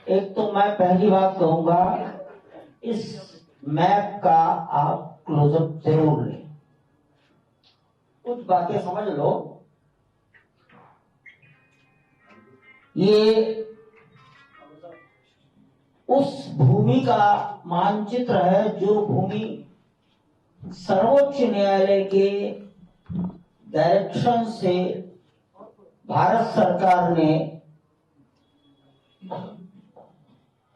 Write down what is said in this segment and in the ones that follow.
एक तो मैं पहली बात कहूंगा, इस मैप का आप क्लोजअप जरूर लें। कुछ बातें समझ लो। ये उस भूमि का मानचित्र है जो भूमि सर्वोच्च न्यायालय के डायरेक्शन से भारत सरकार ने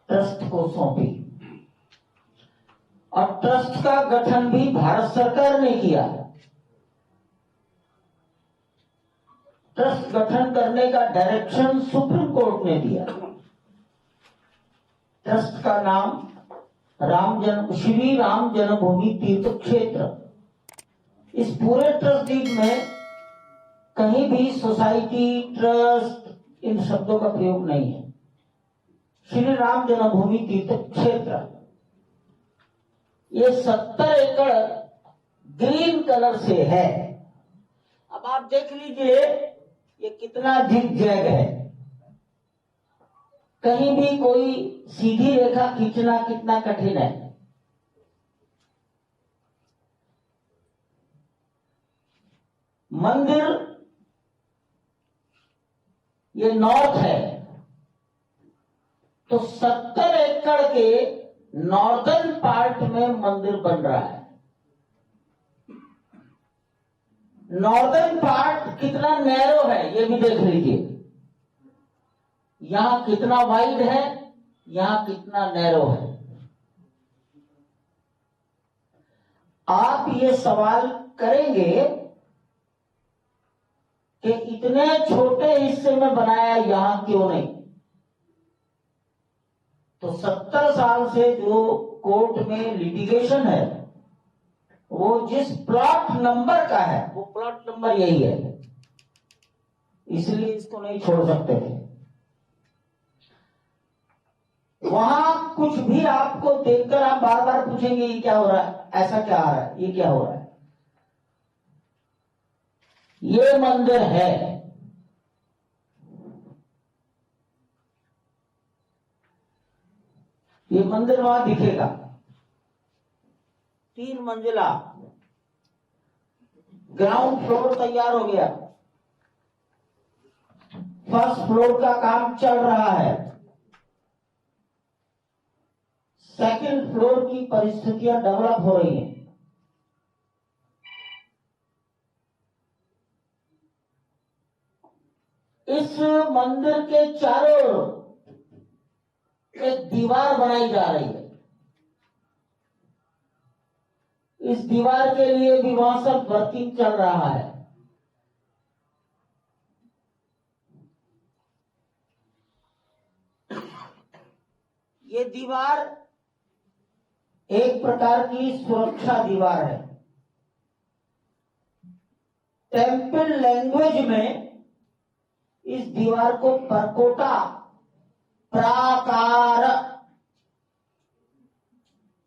ट्रस्ट को सौंपी, और ट्रस्ट का गठन भी भारत सरकार ने किया। ट्रस्ट गठन करने का डायरेक्शन सुप्रीम कोर्ट ने दिया। ट्रस्ट का नाम श्री राम जन्मभूमि तीर्थ क्षेत्र। इस पूरे ट्रस्ट डीड में कहीं भी सोसाइटी, ट्रस्ट इन शब्दों का प्रयोग नहीं है। श्री राम जन्मभूमि तीर्थ क्षेत्र, ये 70 एकड़ ग्रीन कलर से है। अब आप देख लीजिए ये कितना जिग जैग है। कहीं भी कोई सीधी रेखा खींचना कितना कठिन है। मंदिर ये नॉर्थ है, तो 70 एकड़ के नॉर्दर्न पार्ट में मंदिर बन रहा है। नॉर्दर्न पार्ट कितना नैरो है ये भी देख लीजिए। यहां कितना वाइड है, यहां कितना नैरो है। आप ये सवाल करेंगे कि इतने छोटे हिस्से में बनाया यहां क्यों नहीं? तो 70 साल से जो कोर्ट में लिटिगेशन है, वो जिस प्लॉट नंबर का है वो प्लॉट नंबर यही है, इसलिए इसको नहीं छोड़ सकते थे। वहां कुछ भी आपको देखकर आप बार बार पूछेंगे ये क्या हो रहा है, ऐसा क्या आ रहा है, ये क्या हो रहा है। ये मंदिर है। ये मंदिर वहां दिखेगा। 3 मंजिला, ग्राउंड फ्लोर तैयार हो गया, फर्स्ट फ्लोर का काम चल रहा है, सेकंड फ्लोर की परिस्थितियां डेवलप हो रही हैं। इस मंदिर के चारों ओर एक दीवार बनाई जा रही है। इस दीवार के लिए भी वहां सब वर्किंग चल रहा है। ये दीवार एक प्रकार की सुरक्षा दीवार है। टेम्पल लैंग्वेज में इस दीवार को परकोटा प्राकार,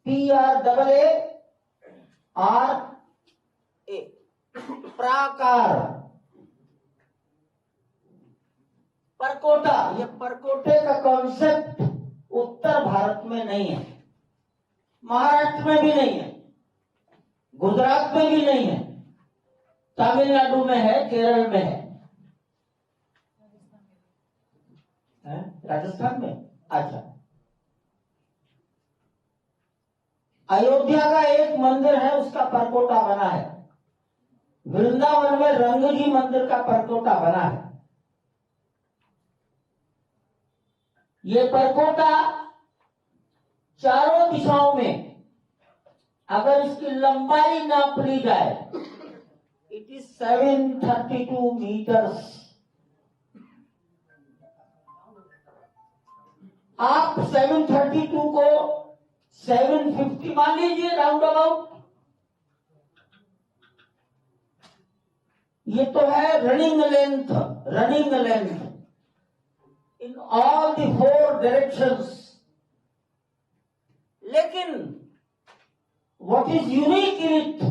PRAARA, प्राकार, परकोटा। ये परकोटे का कॉन्सेप्ट उत्तर भारत में नहीं है, महाराष्ट्र में भी नहीं है, गुजरात में भी नहीं है, तमिलनाडु में है, केरल में है, राजस्थान में। अच्छा, अयोध्या का एक मंदिर है, उसका परकोटा बना है। वृंदावन में रंगजी मंदिर का परकोटा बना है। ये परकोटा चारों दिशाओं में अगर इसकी लंबाई नाप ली जाए, इट इज 732 मीटर्स। आप 732 को 750 मान लीजिए राउंड अबाउट। ये तो है running length in all the 4 directions. लेकिन what is unique in it,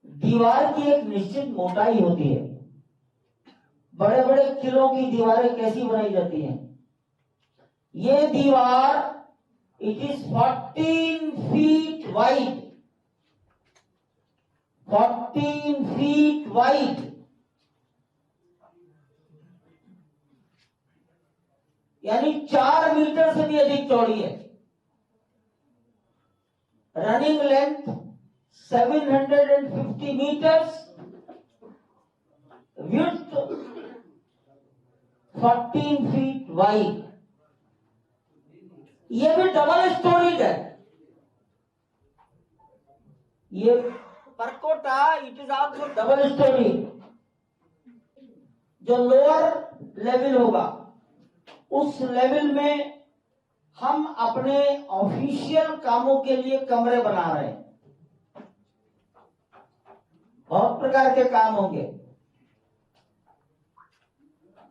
दीवार की एक निश्चित मोटाई होती है। बड़े बड़े किलों की दीवारें कैसी बनाई जाती हैं। ये दीवार it is 14 feet wide, 14 feet wide, यानी 4 मीटर से भी अधिक चौड़ी है। Running length 750 metres, width 14 feet wide. ये भी डबल स्टोरीज है। ये परकोटा it is also double storey. जो लोअर लेवल होगा उस लेवल में हम अपने ऑफिशियल कामों के लिए कमरे बना रहे हैं। बहुत प्रकार के काम होंगे।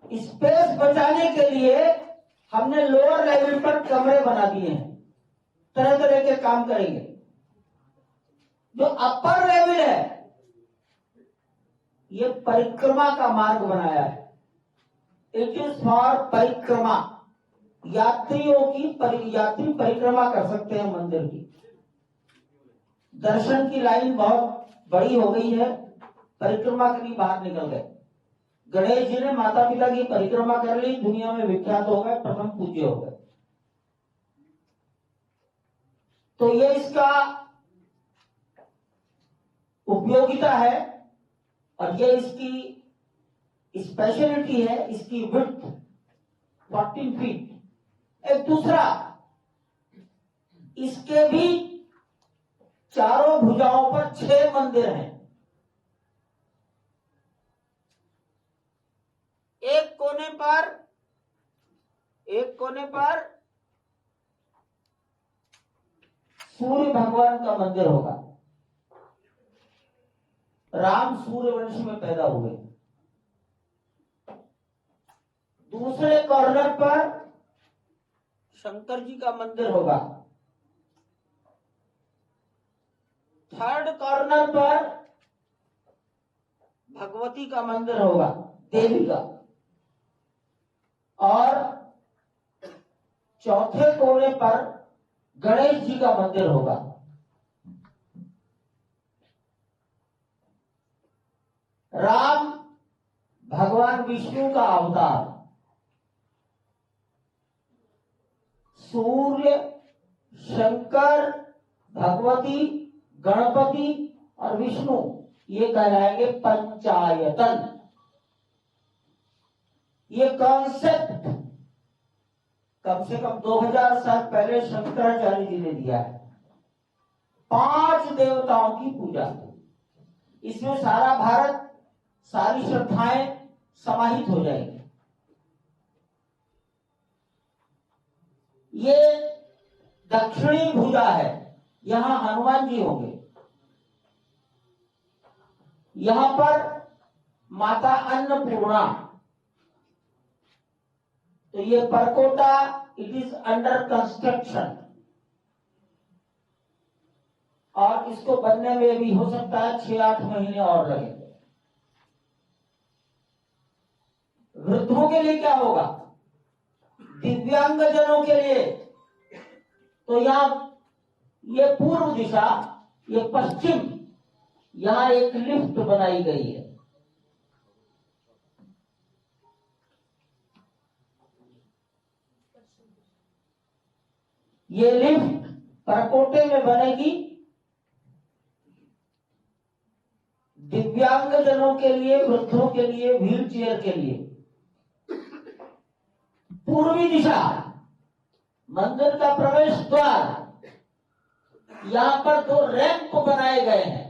स्पेस बचाने के लिए हमने लोअर लेवल पर कमरे बना दिए हैं, तरह तरह के काम करेंगे। जो अपर लेवल है ये परिक्रमा का मार्ग बनाया है। इट इज फॉर परिक्रमा, यात्रियों की यात्री परिक्रमा कर सकते हैं मंदिर की। दर्शन की लाइन बहुत बड़ी हो गई है, परिक्रमा के लिए बाहर निकल गए। गणेश जी ने माता पिता की परिक्रमा कर ली, दुनिया में विख्यात हो गए, प्रथम पूज्य हो गए। तो ये इसका उपयोगिता है और ये इसकी स्पेशलिटी है, इसकी विड्थ 14 फीट। एक दूसरा, इसके भी चारों भुजाओं पर 6 मंदिर हैं। एक कोने पर सूर्य भगवान का मंदिर होगा। राम सूर्य वंश में पैदा हुए। दूसरे कॉर्नर पर शंकर जी का मंदिर होगा। थर्ड कॉर्नर पर भगवती का मंदिर होगा, देवी का। और चौथे कोने पर गणेश जी का मंदिर होगा। राम भगवान विष्णु का अवतार, सूर्य, शंकर, भगवती, गणपति और विष्णु, ये कहलाएंगे पंचायतन। ये कॉन्सेप्ट कम से कम 2000 साल पहले शंकराचार्य जी ने दिया है। 5 देवताओं की पूजा, इसमें सारा भारत, सारी श्रद्धाएं समाहित हो जाएगी। ये दक्षिणी भुजा है, यहां हनुमान जी होंगे। यहां पर माता अन्नपूर्णा। तो ये परकोटा इट इज अंडर कंस्ट्रक्शन और इसको बनने में भी हो सकता है 6-8 महीने और लगेंगे। वृद्धों के लिए क्या होगा, दिव्यांगजनों के लिए, तो यहां ये पूर्व दिशा, ये पश्चिम, यहां एक लिफ्ट बनाई गई है। ये लिफ्ट परकोटे में बनेगी दिव्यांगजनों के लिए, वृद्धों के लिए, व्हील चेयर के लिए। पूर्वी दिशा मंदिर का प्रवेश द्वार, यहां पर 2 रैंप बनाए गए हैं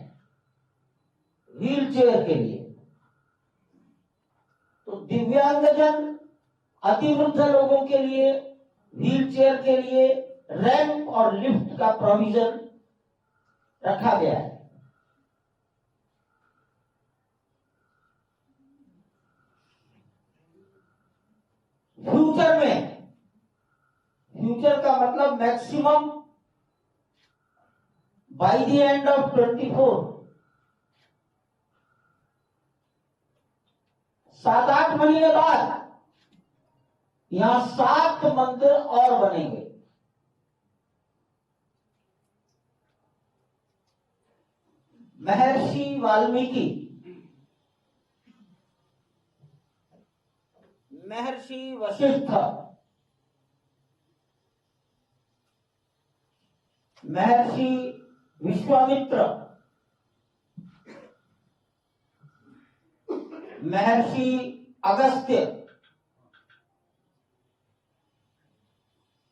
व्हील चेयर के लिए। तो दिव्यांगजन, अतिवृद्ध लोगों के लिए व्हील चेयर के लिए रैंप और लिफ्ट का प्रोविजन रखा गया है। फ्यूचर का मतलब maximum by the end of 24 7-8 महीने बाद यहां 7 मंदिर और बनेंगे। महर्षि वाल्मीकि, महर्षि वशिष्ठ, महर्षि विश्वामित्र, महर्षि अगस्त्य,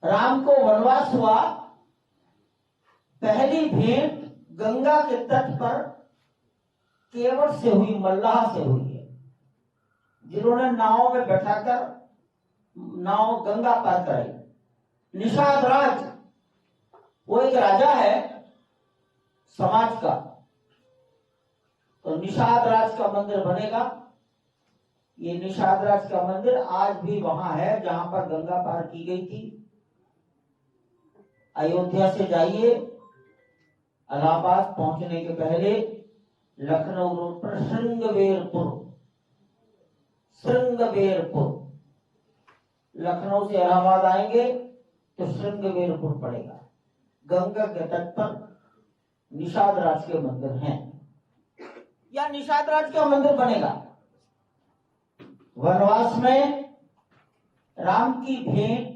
राम को वनवास हुआ, पहली भेंट गंगा के तट पर केवट से हुई, मल्लाह से हुई है, जिन्होंने नाव में बैठाकर नाव गंगा पार कराई। निषाद राज, वो एक राजा है समाज का, तो निषाद राज का मंदिर बनेगा। ये निषाद राज का मंदिर आज भी वहां है जहां पर गंगा पार की गई थी। अयोध्या से जाइए, इलाहाबाद पहुंचने के पहले लखनऊ रोड पर श्रृंगबेरपुर, श्रृंगबेरपुर, लखनऊ से इलाहाबाद आएंगे तो श्रृंगबेरपुर पड़ेगा। गंगा के तट पर निषाद राज के मंदिर हैं, या निषाद राज का मंदिर बनेगा। वनवास में राम की भेंट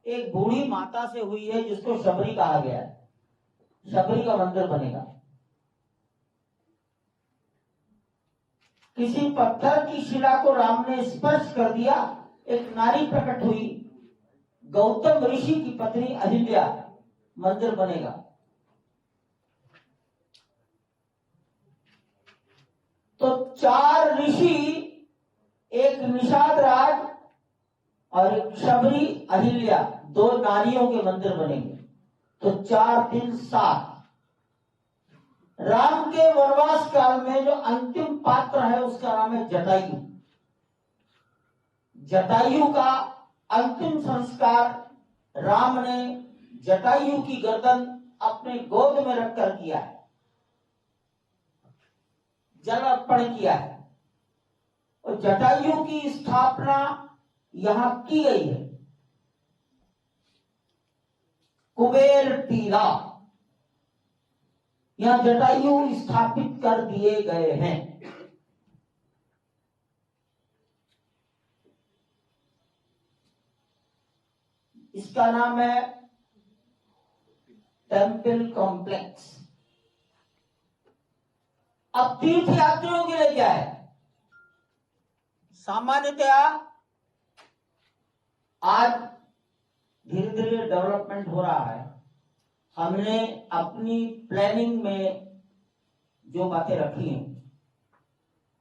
एक बूढ़ी माता से हुई है जिसको शबरी कहा गया है, शबरी का मंदिर बनेगा। किसी पत्थर की शिला को राम ने स्पर्श कर दिया, एक नारी प्रकट हुई, गौतम ऋषि की पत्नी अहिल्या, मंदिर बनेगा। तो 4 ऋषि, एक निषाद राज और एक शबरी अहिल्या, 2 नारियों के मंदिर बनेंगे। तो 4 3 7। राम के वनवास काल में जो अंतिम पात्र है उसका नाम है जटायु। जटायु का अंतिम संस्कार राम ने जटायु की गर्दन अपने गोद में रखकर किया है, जल अर्पण किया है, और जटायु की स्थापना यहां की गई है। कुबेर टीला, यहां जटायु स्थापित कर दिए गए हैं। इसका नाम है टेम्पल कॉम्प्लेक्स। अब तीर्थ यात्रियों के लिए क्या है? सामान्यतया आज धीरे धीरे डेवलपमेंट हो रहा है। हमने अपनी प्लानिंग में जो बातें रखी हैं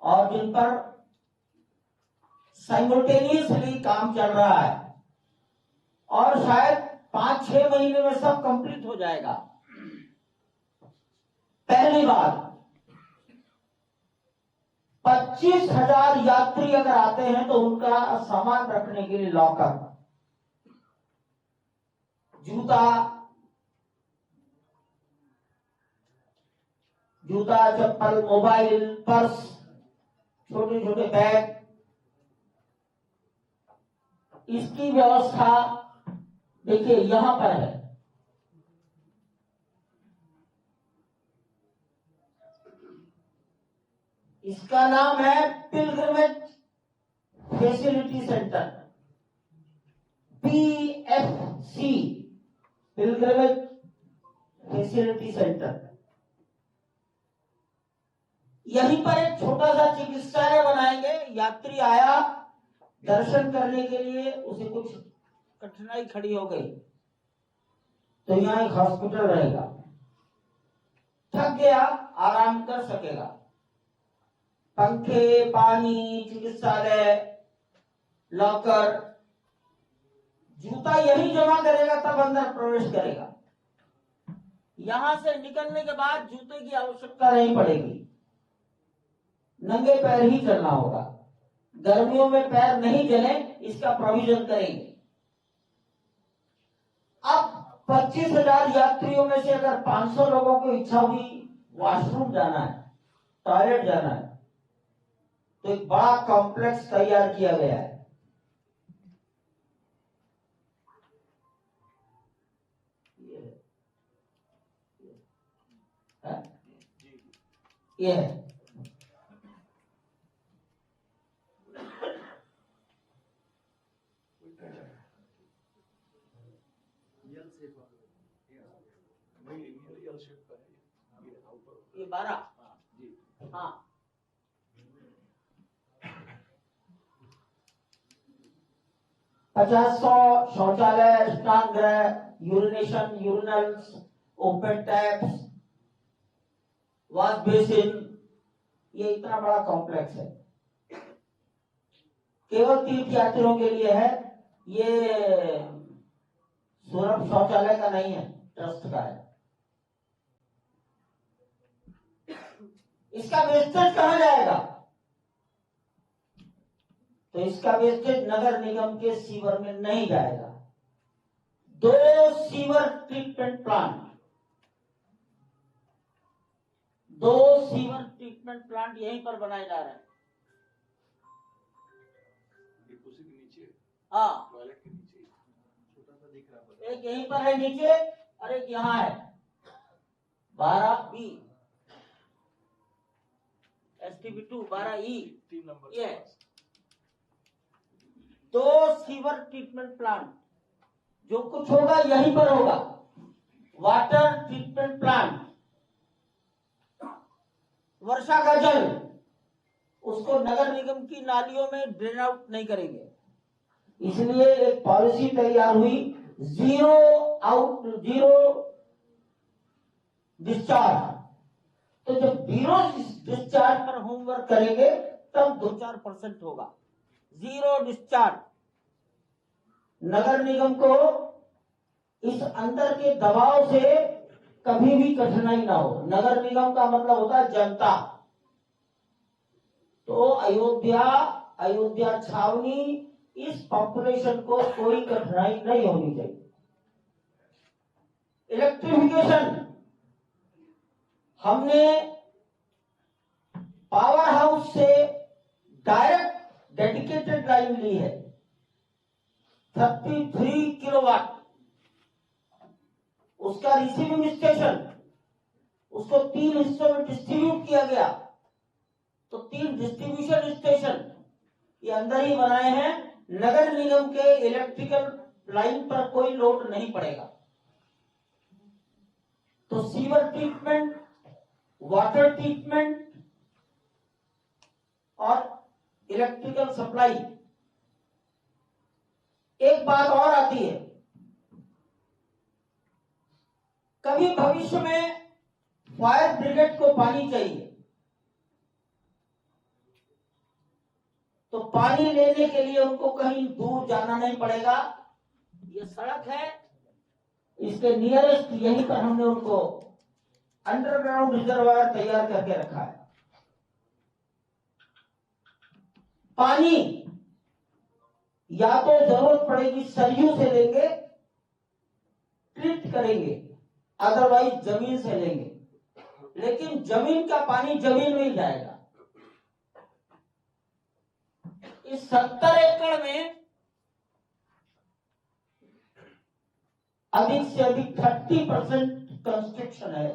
और जिन पर साइमल्टेनियसली काम चल रहा है, और शायद 5-6 महीने में सब कंप्लीट हो जाएगा। पहली बात, 25,000 यात्री अगर आते हैं तो उनका सामान रखने के लिए लॉकर, जूता चप्पल, मोबाइल, पर्स, छोटे छोटे बैग, इसकी व्यवस्था देखिए यहां पर है। इसका नाम है pilgrimage facility centre, PFC, pilgrimage facility centre. यहीं पर एक छोटा सा चिकित्सालय बनाएंगे। यात्री आया दर्शन करने के लिए, उसे कुछ कठिनाई खड़ी हो गई तो यहाँ एक हॉस्पिटल रहेगा, थक गया आराम कर सकेगा। पंखे, पानी, चिकित्सालय, लॉकर, जूता यही जमा करेगा तब अंदर प्रवेश करेगा। यहां से निकलने के बाद जूते की आवश्यकता नहीं पड़ेगी, नंगे पैर ही चलना होगा। गर्मियों में पैर नहीं जले इसका प्रोविजन करेंगे। अब 25,000 यात्रियों में से अगर 500 लोगों को इच्छा हुई वॉशरूम जाना है, टॉयलेट जाना है, तो एक बड़ा कॉम्प्लेक्स तैयार किया गया है। ये है ये 12। हाँ 50-100 शौचालय, स्नान गृह, urination urinals, open taps, wash basin, ये इतना बड़ा कॉम्प्लेक्स है। केवल तीर्थ यात्रियों के लिए है, ये सूरभ शौचालय का नहीं है, ट्रस्ट का है। इसका वेस्टेज कहां जाएगा? तो इसका वेस्टेज नगर निगम के सीवर में नहीं जाएगा। 2 sewer treatment plant, 2 sewer treatment plant यहीं पर बनाए जा रहे हैं। उसी के नीचे, हाँ टॉयलेट के नीचे छोटा सा दिख रहा है। एक यहीं पर है नीचे और एक यहाँ है 12B STB2 12E 3 नंबर। ये 2 सीवर ट्रीटमेंट प्लांट, जो कुछ होगा यहीं पर होगा। वाटर ट्रीटमेंट प्लांट, वर्षा का जल उसको नगर निगम की नालियों में ड्रेन आउट नहीं करेंगे, इसलिए एक पॉलिसी तैयार हुई, जीरो डिस्चार्ज। तो जब जीरो डिस्चार्ज पर होमवर्क करेंगे तब 2-4% होगा। जीरो डिस्चार्ज, नगर निगम को इस अंदर के दबाव से कभी भी कठिनाई ना हो। नगर निगम का मतलब होता है जनता। तो अयोध्या छावनी, इस पॉपुलेशन को कोई कठिनाई नहीं होनी चाहिए। इलेक्ट्रिफिकेशन, हमने पावर हाउस से डायरेक्ट डेडिकेटेड लाइन ली है 33 किलोवाट। उसका रिसीविंग स्टेशन, उसको 3 हिस्सों में डिस्ट्रीब्यूट किया गया। तो 3 डिस्ट्रीब्यूशन स्टेशन ये अंदर ही बनाए हैं। नगर निगम के इलेक्ट्रिकल लाइन पर कोई लोड नहीं पड़ेगा। तो सीवर ट्रीटमेंट, वाटर ट्रीटमेंट और इलेक्ट्रिकल सप्लाई। एक बात और आती है, कभी भविष्य में फायर ब्रिगेड को पानी चाहिए, तो पानी लेने के लिए उनको कहीं दूर जाना नहीं पड़ेगा। ये सड़क है, इसके नियरेस्ट यहीं पर हमने उनको अंडरग्राउंड रिजर्वायर तैयार करके रखा है। पानी या तो जरूरत पड़ेगी सरयू से लेंगे, ट्रीट करेंगे, अदरवाइज जमीन से लेंगे। लेकिन जमीन का पानी जमीन में ही जाएगा। इस 70 एकड़ में अधिक से अधिक 30% कंस्ट्रक्शन है,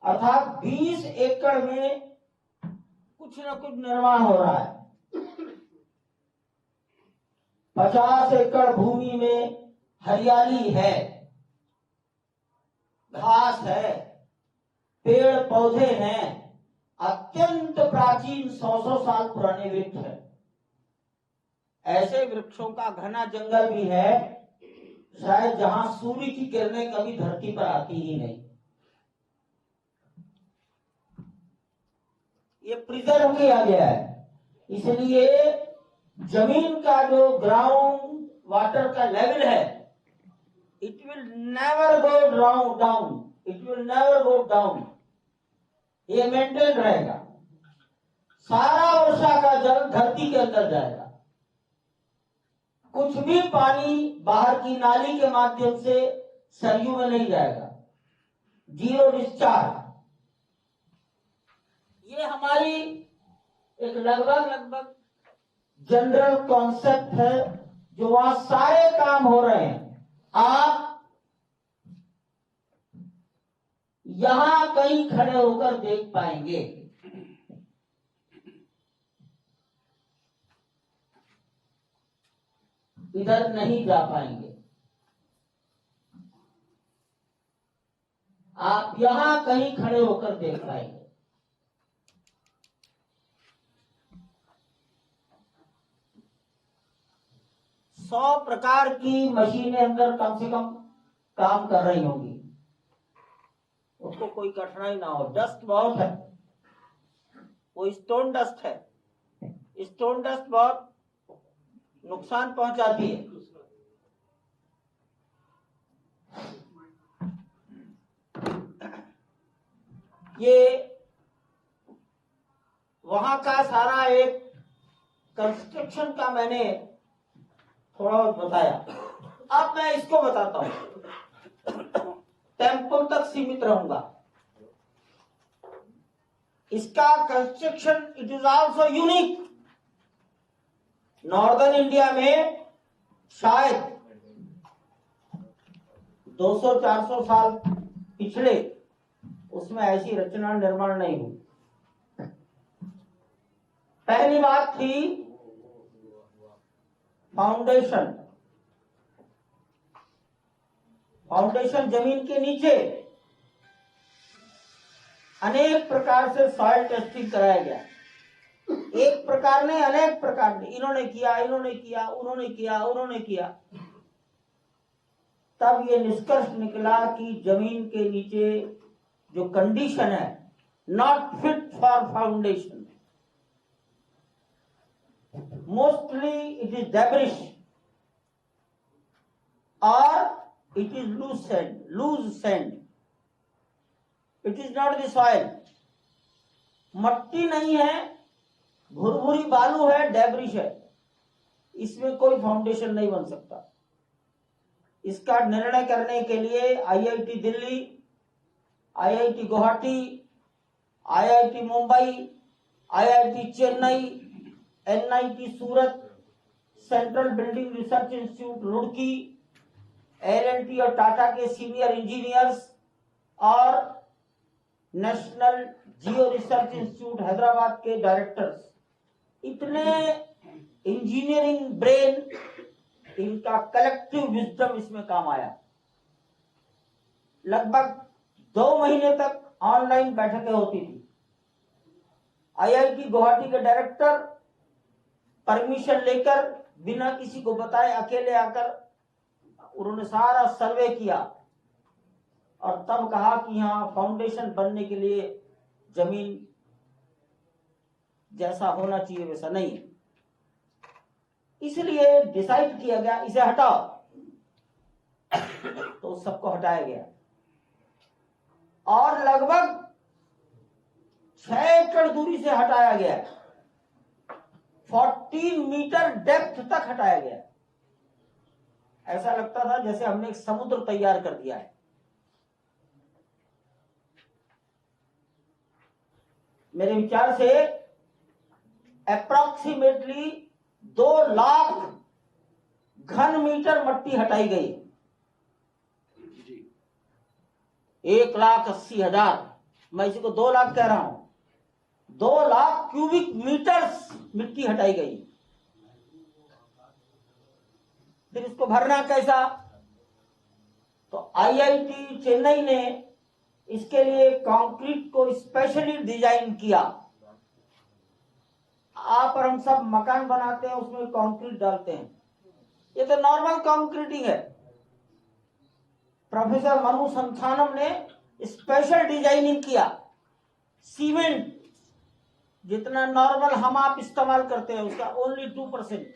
अर्थात 20 एकड़ में कुछ न कुछ निर्माण हो रहा है। 50 एकड़ भूमि में हरियाली है, घास है, पेड़ पौधे हैं, अत्यंत प्राचीन 100 साल पुराने वृक्ष है। ऐसे वृक्षों का घना जंगल भी है, शायद जहां सूर्य की किरणें कभी धरती पर आती ही नहीं। ये प्रिजर्व किया गया है, इसलिए जमीन का जो ग्राउंड वाटर का लेवल है, it will never go down, it will never go down, ये मेंटेन रहेगा। सारा वर्षा का जल धरती के अंदर जाएगा। कुछ भी पानी बाहर की नाली के माध्यम से सरयू में नहीं जाएगा। जीरो डिस्चार्ज, ये हमारी एक लगभग जनरल कॉन्सेप्ट है, जो वहां सारे काम हो रहे हैं। आप यहां कहीं खड़े होकर देख पाएंगे। इधर नहीं जा पाएंगे। आप यहां कहीं खड़े होकर देख पाएंगे। 100 प्रकार की मशीनें अंदर कम से कम काम कर रही होंगी, उसको कोई कठिनाई ना हो। डस्ट बहुत है, वो स्टोन डस्ट है। स्टोन डस्ट बहुत नुकसान पहुंचाती है। ये वहां का सारा एक कंस्ट्रक्शन का मैंने थोड़ा बहुत बताया। अब मैं इसको बताता हूं, टेम्पल तक सीमित रहूंगा। इसका construction it is also unique. Northern India में शायद 200-400 साल पिछले उसमें ऐसी रचना निर्माण नहीं हुई। पहली बात थी फाउंडेशन। फाउंडेशन जमीन के नीचे अनेक प्रकार से सॉइल टेस्टिंग कराया गया। एक प्रकार ने, अनेक प्रकार ने, इन्होंने किया, उन्होंने किया। तब ये निष्कर्ष निकला कि जमीन के नीचे जो कंडीशन है, not fit for foundation. Mostly it is debris और it is loose sand. It is not the soil. मट्टी नहीं है, भुरभुरी बालू है, डेब्रिश है। इसमें कोई फाउंडेशन नहीं बन सकता। इसका निर्णय करने के लिए IIT Delhi, IIT Guwahati, IIT Mumbai, IIT Chennai, NIT Surat, central building research institute Roorkee, LNT और टाटा के सीनियर इंजीनियर्स और national geo research institute Hyderabad के डायरेक्टर्स, इतने इंजीनियरिंग ब्रेन, इनका कलेक्टिव विजडम इसमें काम आया। लगभग 2 महीने तक ऑनलाइन बैठकें होती थी। आईआईटी गुवाहाटी के डायरेक्टर परमिशन लेकर, बिना किसी को बताए, अकेले आकर उन्होंने सारा सर्वे किया और तब कहा कि यहाँ फाउंडेशन बनने के लिए जमीन जैसा होना चाहिए वैसा नहीं है। इसलिए डिसाइड किया गया इसे हटाओ। तो सबको हटाया गया और लगभग 6 एकड़ दूरी से हटाया गया। 14 मीटर डेप्थ तक हटाया गया। ऐसा लगता था जैसे हमने एक समुद्र तैयार कर दिया है। मेरे विचार से अप्रॉक्सीमेटली 2 लाख घन मीटर मट्टी हटाई गई। 1,80,000, मैं इसी को 2 लाख कह रहा हूं। 2 लाख क्यूबिक मीटर्स मिट्टी हटाई गई। फिर इसको भरना कैसा? तो आईआईटी चेन्नई ने इसके लिए कंक्रीट को स्पेशली डिजाइन किया। आप और हम सब मकान बनाते हैं, उसमें कंक्रीट डालते हैं, ये तो नॉर्मल कंक्रीटिंग है। प्रोफेसर मनु संथानम ने स्पेशल डिजाइनिंग किया। सीमेंट जितना नॉर्मल हम आप इस्तेमाल करते हैं उसका ओनली 2%।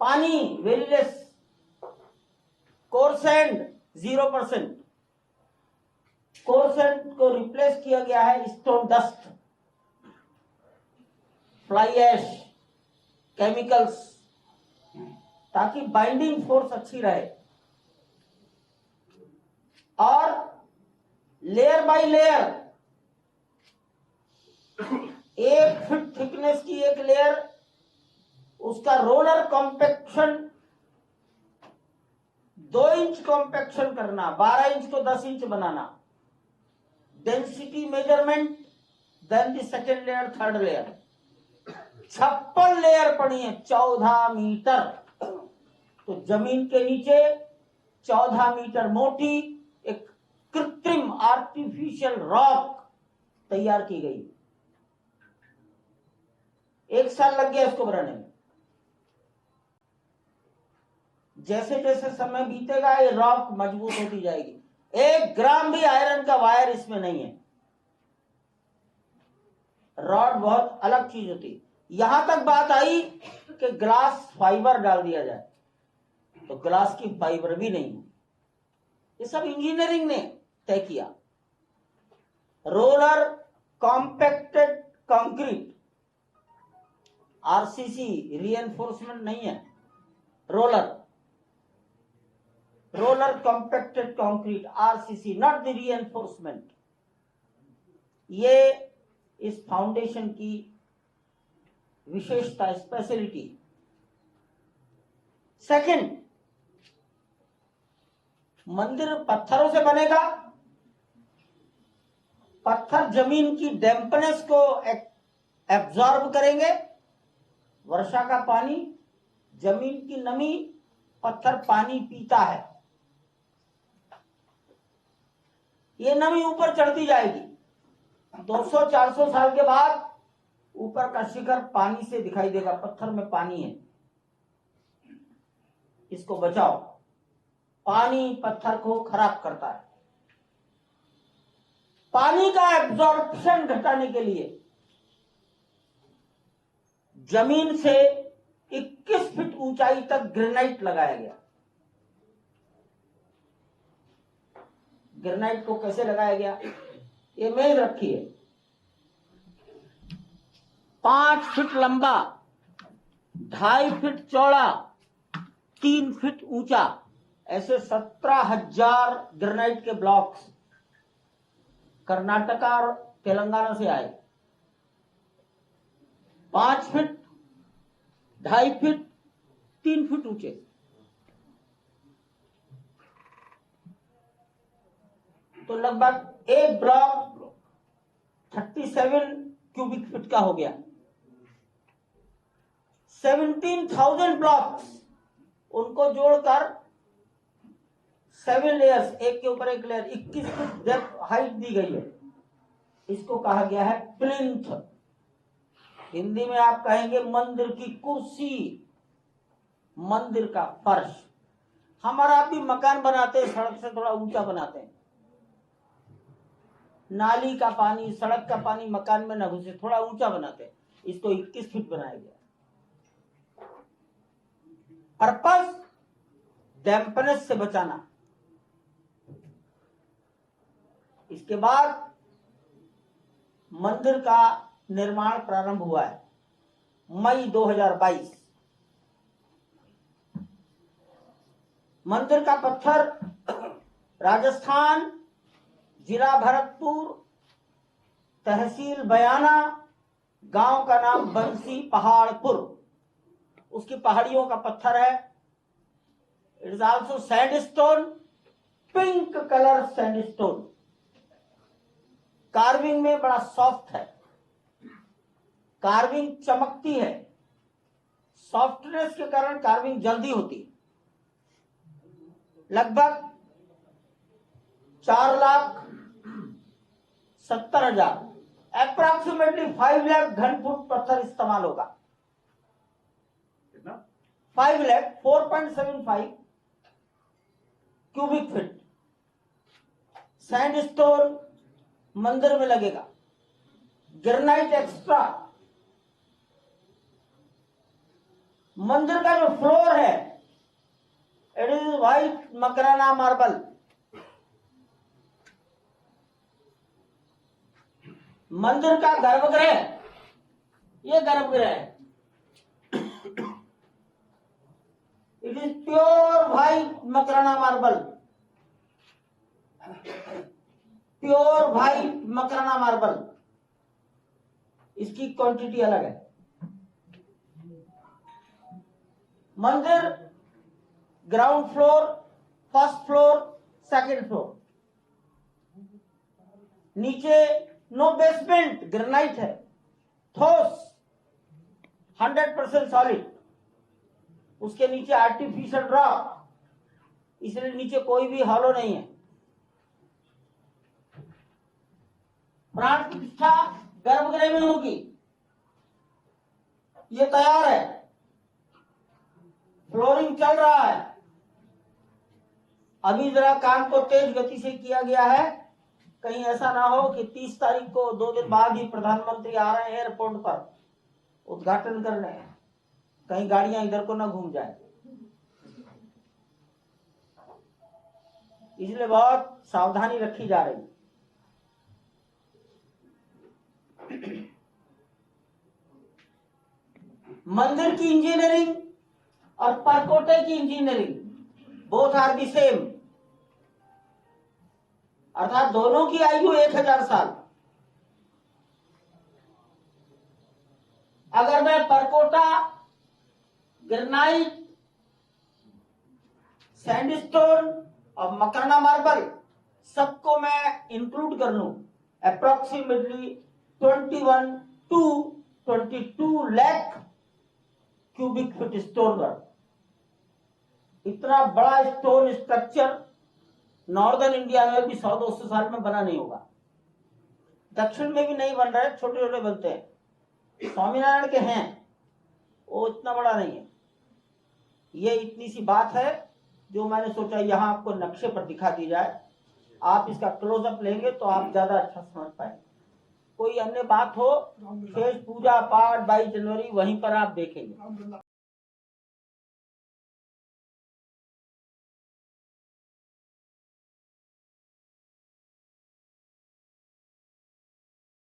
पानी very less. Core sand 0%। Core sand को रिप्लेस किया गया है stone dust, fly ash, chemicals, ताकि बाइंडिंग फोर्स अच्छी रहे। और layer by layer 1 feet thickness की एक लेयर, उसका रोलर कॉम्पैक्शन 2 इंच कॉम्पैक्शन करना, 12 इंच को 10 इंच बनाना, density measurement, then the second layer, third layer, 56 layer पड़ी है, 14 मीटर। तो जमीन के नीचे 14 मीटर मोटी एक कृत्रिम आर्टिफिशियल रॉक तैयार की गई। 1 साल लग गया इसको बनाने में। जैसे जैसे समय बीतेगा ये रॉक मजबूत होती जाएगी। 1 ग्राम भी आयरन का वायर इसमें नहीं है। रॉड बहुत अलग चीज होती। यहां तक बात आई कि ग्लास फाइबर डाल दिया जाए, तो ग्लास की फाइबर भी नहीं। ये सब इंजीनियरिंग ने तय किया। Roller compacted concrete, RCC, reinforcement नहीं है, roller compacted concrete, RCC, not the reinforcement. ये इस फाउंडेशन की विशेषता, स्पेशलिटी। सेकंड, मंदिर पत्थरों से बनेगा। पत्थर जमीन की डैम्पनेस को एब्जॉर्ब करेंगे। वर्षा का पानी, जमीन की नमी, पत्थर पानी पीता है। ये नमी ऊपर चढ़ती जाएगी। 200-400 साल के बाद ऊपर का शिखर पानी से दिखाई देगा, पत्थर में पानी है। इसको बचाओ। पानी पत्थर को खराब करता है। पानी का एब्जॉर्प्शन घटाने के लिए जमीन से 21 फीट ऊंचाई तक ग्रेनाइट लगाया गया। ग्रेनाइट को कैसे लगाया गया? ये मेज रखी है, 5 फीट लंबा, 2.5 फीट चौड़ा, 3 फीट ऊंचा, ऐसे 17,000 ग्रेनाइट के ब्लॉक्स कर्नाटका और तेलंगाना से आए। 5 फीट, 2.5 फीट, 3 फीट ऊंचे। तो लगभग एक ब्लॉक 37 क्यूबिक फीट का हो गया। 17,000 ब्लॉक्स, उनको जोड़कर 7 लेयर्स, एक के ऊपर एक लेयर, 21 फीट डेप्थ हाइट दी गई है। इसको कहा गया है प्लिंथ। हिंदी में आप कहेंगे मंदिर की कुर्सी, मंदिर का फर्श। हमारा आप भी मकान बनाते हैं, सड़क से थोड़ा ऊंचा बनाते हैं। नाली का पानी, सड़क का पानी मकान में न घुसे, थोड़ा ऊंचा बनाते हैं। इसको 21 फीट बनाया गया। पर्पस डैम्पनेस से बचाना। इसके बाद मंदिर का निर्माण प्रारंभ हुआ है मई 2022। मंदिर का पत्थर राजस्थान, जिला भरतपुर, तहसील बयाना, गांव का नाम बंसी पहाड़पुर, उसकी पहाड़ियों का पत्थर है। It is also sandstone, pink colour sandstone. Carving में बड़ा सॉफ्ट है, कार्विंग चमकती है। सॉफ्टनेस के कारण कार्विंग जल्दी होती है। लगभग 4,70,000, अप्रोक्सीमेटली 5 लाख घन फुट पत्थर इस्तेमाल होगा। 5 लाख 4.75 क्यूबिक फीट सैंडस्टोन मंदिर में लगेगा। Granite extra. मंदिर का जो फ्लोर है, it is white Makrana marble. मंदिर का गर्भगृह, ये गर्भगृह है, it is pure white Makrana marble. Pure white Makrana marble. इसकी क्वांटिटी अलग है। मंदिर ground floor, first floor, second floor, नीचे नो बेसमेंट, ग्रेनाइट है, ठोस 100% सॉलिड, उसके नीचे आर्टिफिशियल रॉक, इसलिए नीचे कोई भी हॉलो नहीं है। प्राण प्रतिष्ठा गर्भगृह में होगी। ये तैयार है, फ्लोरिंग चल रहा है। अभी जरा काम को तेज गति से किया गया है, कहीं ऐसा ना हो कि 30 तारीख को 2 दिन बाद ही प्रधानमंत्री आ रहे हैं एयरपोर्ट पर उद्घाटन करने, कहीं गाड़ियां इधर को ना घूम जाए, इसलिए बहुत सावधानी रखी जा रही है। मंदिर की इंजीनियरिंग और परकोटे की engineering both are the same, अर्थात दोनों की आयु 1000 साल। अगर मैं परकोटा, ग्रेनाइट, सैंडस्टोन और मकराना मार्बल सबको मैं इंक्लूड कर लूं, approximately 21 to 22 lakh cubic feet stone work. इतना बड़ा स्टोन स्ट्रक्चर नॉर्दर्न इंडिया में भी 100-200 साल में बना नहीं होगा। दक्षिण में भी नहीं बन रहे, छोटे छोटे बनते हैं, स्वामीनारायण के हैं, वो इतना बड़ा नहीं है। ये इतनी सी बात है जो मैंने सोचा यहाँ आपको नक्शे पर दिखा दी जाए। आप इसका क्लोजअप लेंगे तो आप ज्यादा अच्छा समझ पाएंगे। कोई अन्य बात हो, शेष पूजा पाठ 22 जनवरी वहीं पर आप देखेंगे।